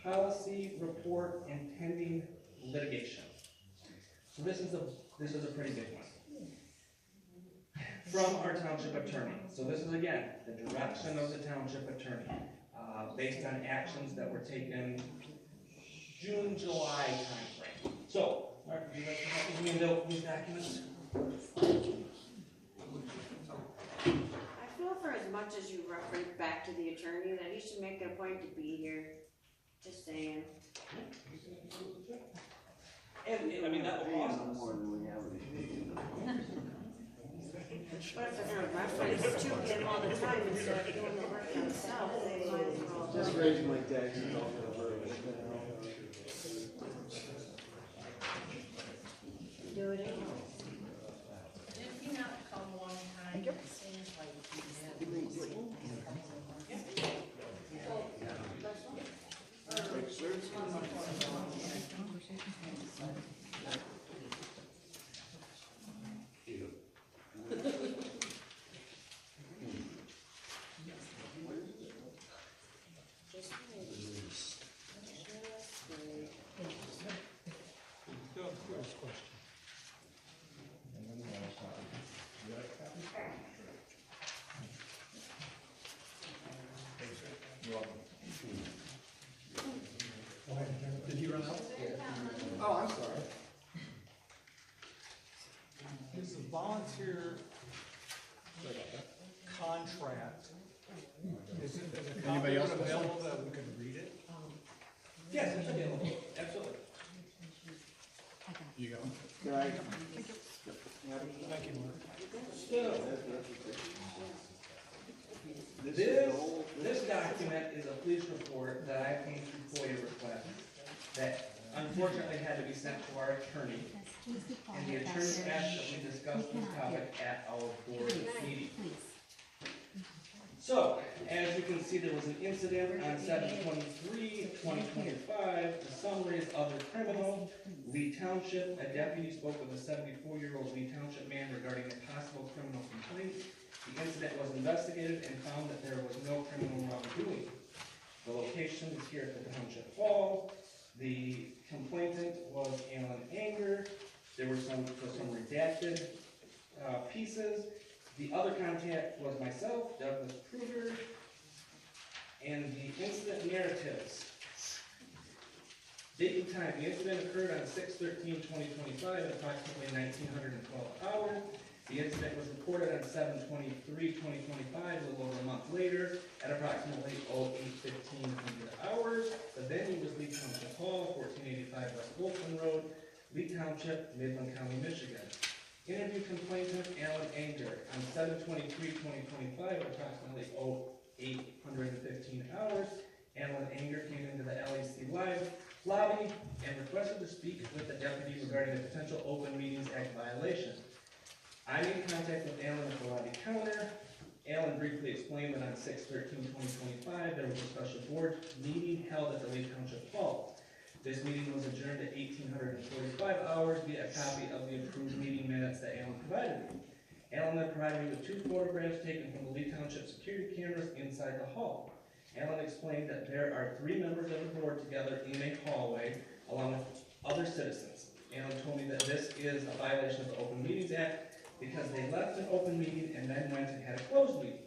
policy report and pending litigation. So this is a pretty big one. From our township attorney. So this is again, the direction of the township attorney, based on actions that were taken June, July timeframe. So, Mark, would you like to help me handle these documents? I feel for as much as you reference back to the attorney that he should make it a point to be here. Just saying. And I mean, that will cost us. But if they're gonna reference to him all the time instead of doing the work themselves, they might as well. Just raising my taxes off the verge. Do it anyhow. Did he not come one time? It seems like he did. Did he run out? Oh, I'm sorry. Is the volunteer contract, is a copy available that we can read it? Yes, it's available, absolutely. You go. Can I? Thank you, Mark. So, this document is a police report that I came through FOIA request that unfortunately had to be sent to our attorney. And the attorney asked that we discuss this topic at our board meeting. So, as you can see, there was an incident on 7/23/2025. The summary is other criminal. Lee Township, a deputy spoke with a 74-year-old Lee Township man regarding a possible criminal complaint. The incident was investigated and found that there was no criminal wrongdoing. The location is here at the Township Hall. The complainant was Alan Anger. There were some redacted pieces. The other contact was myself, Douglas Kruger, and the incident narratives. Date and time. The incident occurred on 6/13/2025 at approximately 1912 hours. The incident was reported on 7/23/2025, a little over a month later, at approximately 08:15 hours. The venue was Lee Township Hall, 1485 West Wolfman Road, Lee Township, Midland County, Michigan. Interview complainant Alan Anger on 7/23/2025 at approximately 08:15 hours. Alan Anger came into the LEC lobby and requested to speak with the deputy regarding a potential Open Meetings Act violation. I made contact with Alan at the lobby counter. Alan briefly explained that on 6/13/2025 there was a special board meeting held at the Lee Township Hall. This meeting was adjourned at 1845 hours via a copy of the approved meeting minutes that Alan provided me. Alan then provided me with 2 photographs taken from the Lee Township security cameras inside the hall. Alan explained that there are 3 members of the board together in a hallway along with other citizens. Alan told me that this is a violation of the Open Meetings Act because they left an open meeting and then went and had a closed meeting.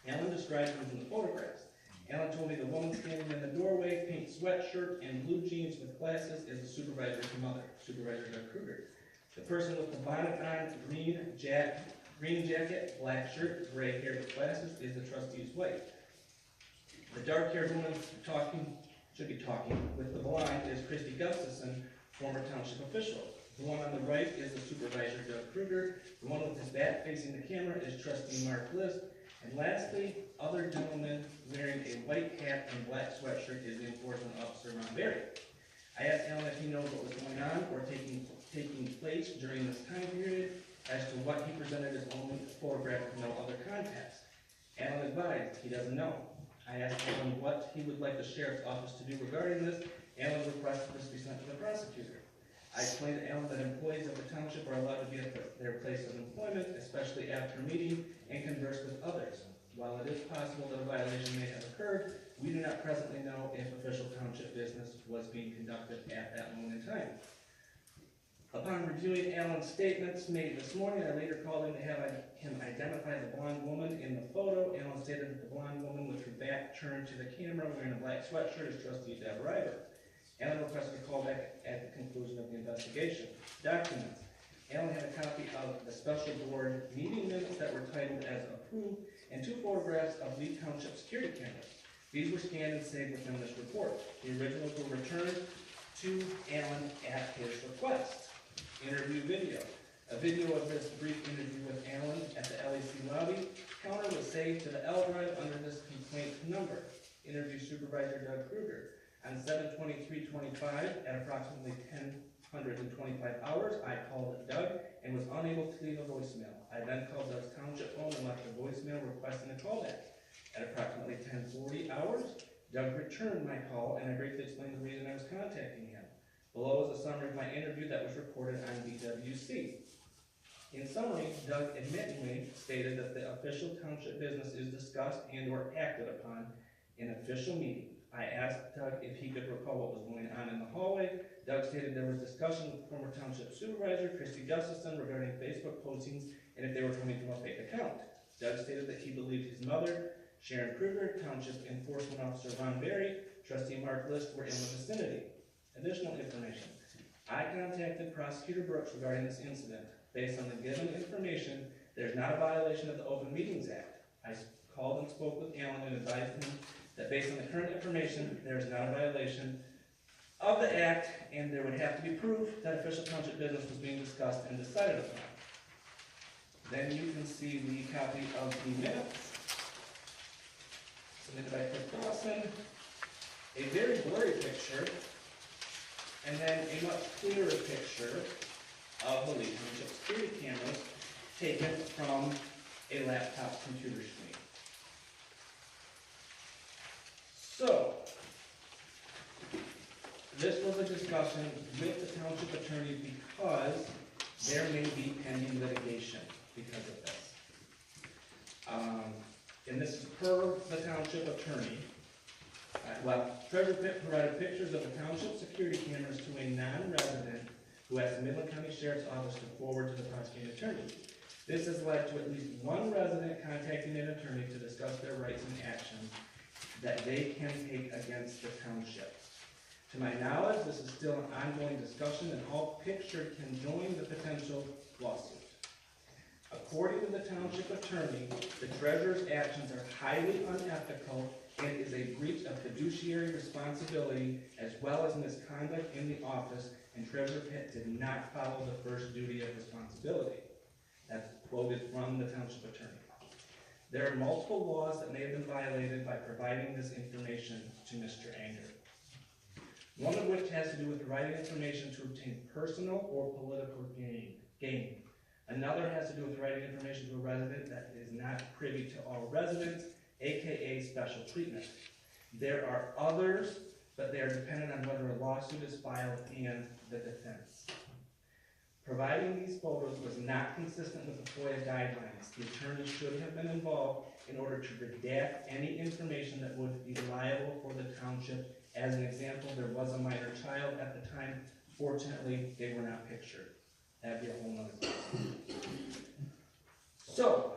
Alan described who was in the photographs. Alan told me the woman standing in the doorway, pink sweatshirt and blue jeans with glasses, is the supervisor's mother, Supervisor Doug Kruger. The person with the bonnet on, green jacket, black shirt, gray hair with glasses, is the trustee's wife. The dark-haired woman should be talking with the blonde is Christy Gustafson, former township official. The one on the right is the Supervisor Doug Kruger. The one with his back facing the camera is Trustee Mark List. And lastly, other gentleman wearing a white hat and black sweatshirt is the enforcement officer, Ron Berry. I asked Alan if he knows what was going on or taking place during this time period as to what he presented as only a photograph with no other context. Alan advised he doesn't know. I asked Alan what he would like the sheriff's office to do regarding this. Alan requested this be sent to the prosecutor. I explained to Alan that employees of the township are allowed to be at their place of employment, especially after meeting, and converse with others. While it is possible that a violation may have occurred, we do not presently know if official township business was being conducted at that moment in time. Upon reviewing Alan's statements made this morning, I later called in to have him identify the blonde woman in the photo. Alan stated that the blonde woman with her back turned to the camera wearing a black sweatshirt is trustee Deb Ryder. Alan requested a call back at the conclusion of the investigation. Documents. Alan had a copy of the special board meeting minutes that were titled as approved and 2 photographs of Lee Township security cameras. These were scanned and saved within this report. The originals were returned to Alan at his request. Interview video. A video of this brief interview with Alan at the LEC lobby counter was saved to the L drive under this complaint number. Interview supervisor Doug Kruger. On 7/23/25 at approximately 10:25 hours, I called Doug and was unable to leave a voicemail. I then called Doug's township phone and left a voicemail requesting a callback. At approximately 10:40 hours, Doug returned my call and I briefly explained the reason I was contacting him. Below is a summary of my interview that was recorded on BWC. In summary, Doug admittedly stated that the official township business is discussed and or acted upon in official meeting. I asked Doug if he could recall what was going on in the hallway. Doug stated there was discussion with former township supervisor Christy Gustafson regarding Facebook postings and if they were coming from a fake account. Doug stated that he believed his mother, Sharon Kruger, Township Enforcement Officer Ron Berry, Trustee Mark List were in the vicinity. Additional information. I contacted Prosecutor Brooks regarding this incident. Based on the given information, there's not a violation of the Open Meetings Act. I called and spoke with Alan and advised him that based on the current information, there is not a violation of the act and there would have to be proof that official township business was being discussed and decided upon. Then you can see the copy of the minutes submitted by Chris Dawson. A very blurry picture, and then a much clearer picture of the Lee Township security cameras taken from a laptop computer screen. So, this was a discussion with the township attorney because there may be pending litigation because of this. And this is per the township attorney. Treasurer Pitt provided pictures of the township security cameras to a non-resident who asked the Midland County Sheriff's Office to forward to the prosecuting attorney. This has led to at least one resident contacting an attorney to discuss their rights and actions that they can take against the township. To my knowledge, this is still an ongoing discussion and all pictured can join the potential lawsuit. According to the township attorney, the treasurer's actions are highly unethical and is a breach of fiduciary responsibility as well as misconduct in the office, and Treasurer Pitt did not follow the first duty of responsibility. That's quoted from the township attorney. There are multiple laws that may have been violated by providing this information to Mr. Anger. One of which has to do with providing information to obtain personal or political gain. Another has to do with providing information to a resident that is not privy to all residents, aka special treatment. There are others, but they are dependent on whether a lawsuit is filed and the defense. Providing these photos was not consistent with the FOIA guidelines. The attorney should have been involved in order to redact any information that would be liable for the township. As an example, there was a minor child at the time. Fortunately, they were not pictured. That'd be a whole nother thing. So,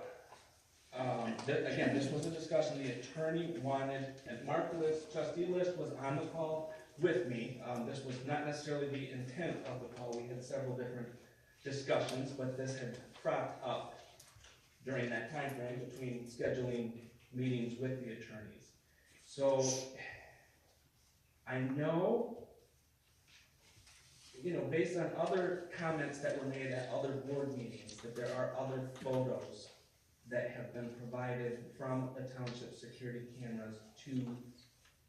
again, this was a discussion the attorney wanted, and Mark List, trustee List, was on the call with me. This was not necessarily the intent of the call. We had several different discussions, but this had cropped up during that time frame between scheduling meetings with the attorneys. So, I know, based on other comments that were made at other board meetings, that there are other photos that have been provided from the township security cameras to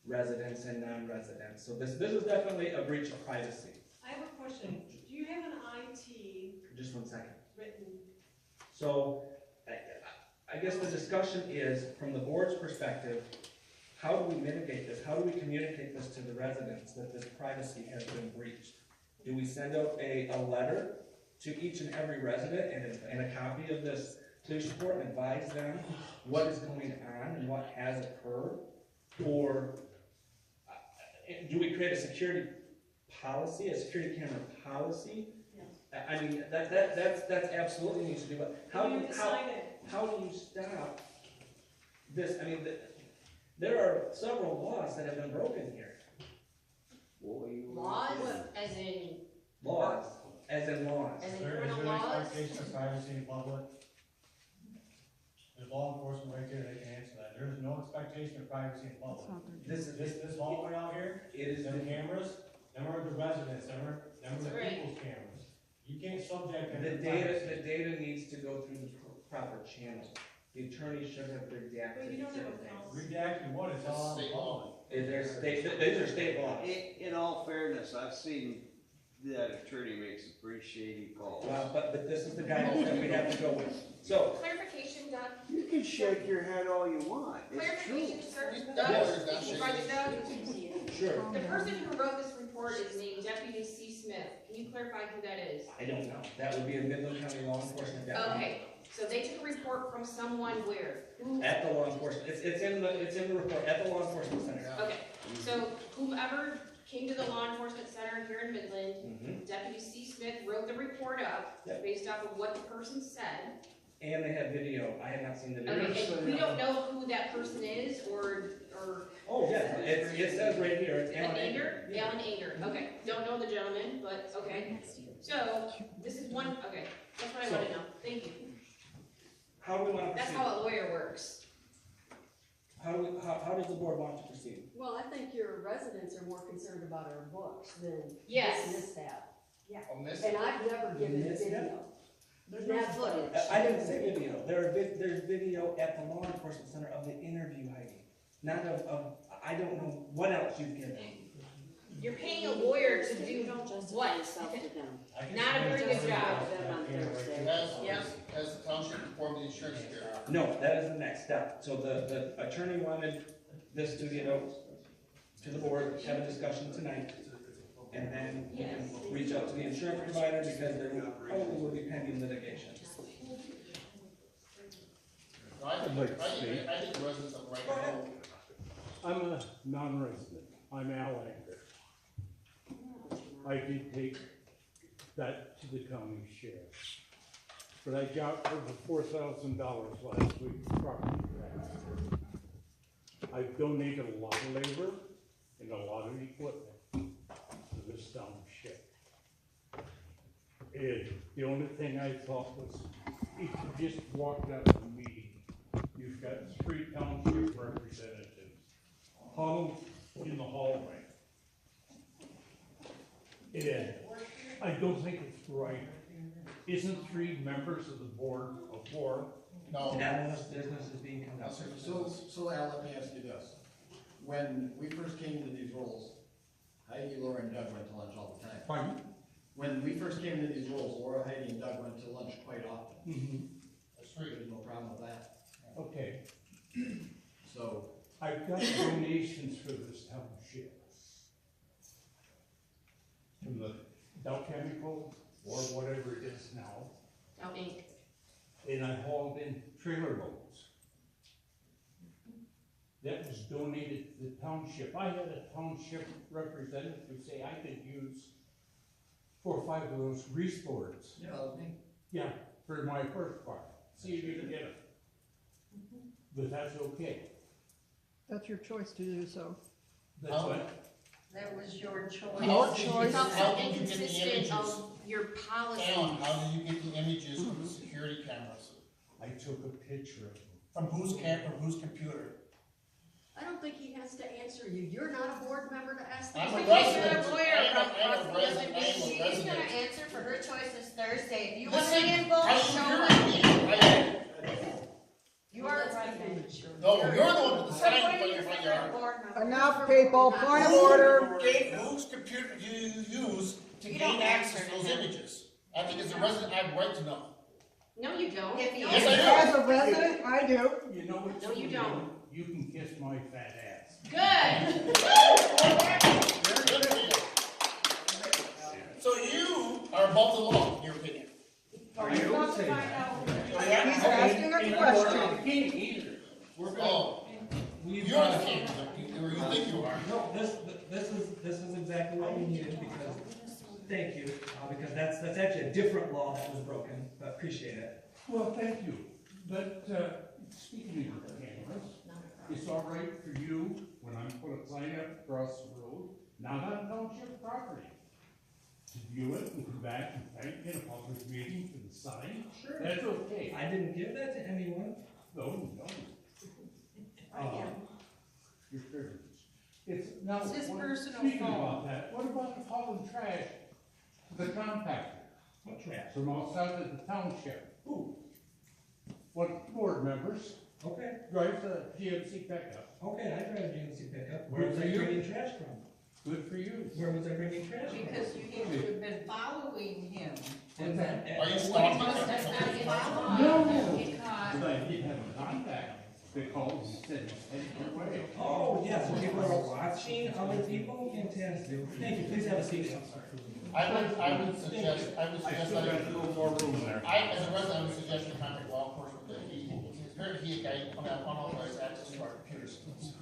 residents and non-residents. So this is definitely a breach of privacy. I have a question. Do you have an IT Just 1 second. written? So I guess the discussion is, from the board's perspective, how do we mitigate this? How do we communicate this to the residents that this privacy has been breached? Do we send out a letter to each and every resident and a copy of this police report and advise them what is going on and what has occurred? or do we create a security policy, a security camera policy? Yes. I mean, that's absolutely needs to be, but how You do decide it. how do you stop this? I mean, there are several laws that have been broken here. Laws, as in, Laws, as in laws. as in Is there criminal an laws? expectation of privacy in public? There's law enforcement right there, they can answer that. There is no expectation of privacy in public. This hallway out here, It is them cameras, them are the residents, them are the That's right. people's cameras. You can't subject them the to data. privacy. The data needs to go through the proper channel. The attorney should have But redacted you don't have a certain things. policy. Redacted what, it's all out in public. These are state laws. In all fairness, I've seen that attorney makes some pretty shady calls. Well, but this is the guidance that we have to go with. So, Clarification, Doug, You can shake your head all you want, it's true. clarification, sir. Yes. Doug, Supervisor Doug, sure, the person who wrote this report is named Deputy C. Smith. Can you clarify who that is? I don't know. That would be a Midland County law enforcement deputy. Okay, so they took a report from someone where? Who? At the law enforcement, it's in the report, at the law enforcement center. Okay, so whomever came to the law enforcement center here in Midland, Mhm. Deputy C. Smith wrote the report up Yep. based off of what the person said. And they have video. I have not seen the video. Okay, and we don't know who that person is, or Oh, yeah, it says right here, it's Alan Alan Anger? Anger. Yeah. Alan Anger, okay, don't know the gentleman, but, okay. So, this is one, okay, that's what I wanna know, thank you. How do we want to That's proceed? how a lawyer works. How does the board want to proceed? Well, I think your residents are more concerned about our books than Yes. this staff. On this, And I've never given This video. There's no Never. footage. I didn't say video. There's video at the law enforcement center of the interview, Heidi. Not of, I don't know what else you've given. You're paying a lawyer to do You don't justify what? yourself to them. I can Not a very good submit job. Them on Thursday. Yep. Has the township informed the insurance carrier? No, that is the next step. So the attorney wanted this to get out to the board, have a discussion tonight, and then we can reach out to the insurance provider because there probably will be pending litigation. I think residents of right now. I'm a non-resident. I'm Al Anger. I did take that to the county sheriff. But I got over $4,000 last week for property taxes. I've donated a lot of labor and a lot of equipment to this township. And the only thing I thought was, if you just walked out of the meeting, you've got 3 township representatives huddled in the hallway. And I don't think it's right. Isn't 3 members of the board a quorum? No. Now this business is being conducted. So Al, let me ask you this. When we first came into these roles, Heidi, Laura, and Doug went to lunch all the time. Pardon? When we first came into these roles, Laura, Heidi, and Doug went to lunch quite often. Mm-hmm. That's true. There's no problem with that. Okay, So, I've got donations for this township. From the Dow Chemical, or whatever it is now, Oh, Inc. and I hauled in trailer loads. That was donated to the township. I had a township representative say I could use 4 or 5 of those grease boards. yeah, that was me. Yeah, for my first part. See if you can get them. But that's okay. That's your choice to do so. That's what, That was your choice. How It's did you also get the inconsistent images? of your policy. Alan, how did you get the images from the security cameras? I took a picture of them. From whose computer? I don't think he has to answer you. You're not a board member to ask I'm these a questions. resident. You're a lawyer, I am Russ, a resident. I am a She's resident. gonna answer for her choices Thursday. If you want Listen, to get involved, I show am up. here. You are Let's right. give him insurance. No, you're the one with the sign in According front to of your yard. board member. Enough, people, point of order. Whose computer do you use to You gain don't access answer to those to him. images? I think as a resident, I have a right to know. No, you don't. If he No, Yes, I As a resident, I do. You know what? No, you don't. You can kiss my fat ass. Good. So you are above the law, in your opinion. I don't say that. He's asking a question. The king either. Oh, We've, you're the king. exactly what we needed, because, thank you, because that's actually a different law that was broken, but appreciate it. Well, thank you, but, speaking of the cameras, it's all right for you, when I'm put a sign up across the road, not on township property, to view it and come back and thank in a public meeting for the sign? Sure. That's okay. I didn't give that to anyone. No. Your privilege. It's, now, It's his personal speaking phone. about that, what about hauling trash to the compactor What trash? from outside of the township? Ooh, What board members okay, drive the GMC pickup? okay, I drive a GMC pickup. Where Where was for I you? bringing trash from? Good for you. Where was I bringing trash from? Because you should have been following him. And then- Are you and- stalking That's not him? against No. law. Get caught. But I did have a contact that called and said, head your way. Oh, yes, so people are watching other people? Fantastic. Thank you, please have a seat. I would suggest I still got a little more room there. as a resident, I would suggest you contact law enforcement, that apparently he had unauthorized access to our computer systems.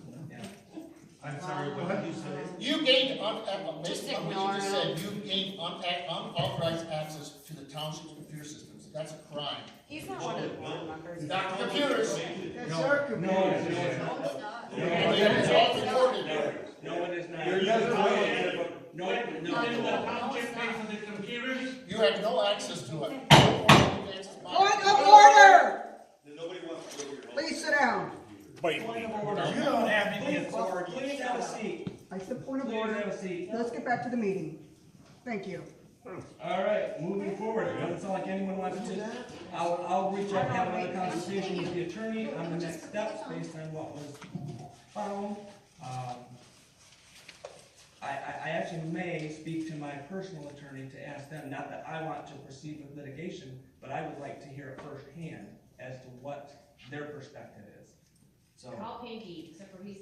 I'm sorry, what did you say? You gained, based on what you ignore just him. said, you gained unauthorized access to the township's computer systems. That's a crime. He's not one of the board members. Not the computers. That's our computer. No, it's not. It's all recorded. No, it is not. You're never going. No, Didn't the township pay for the computers? You had no access to it. Point of order! Please sit down. Point of order. You don't have any authority. Please have a seat. I said point of Please order. have a seat. Let's get back to the meeting. Thank you. All right, moving forward, it doesn't sound like anyone wants to, I'll reach out and have another conversation with the attorney on the next steps based on what was found. I actually may speak to my personal attorney to ask them, not that I want to proceed with litigation, but I would like to hear it firsthand as to what their perspective is. So. Call Pinky, except for he's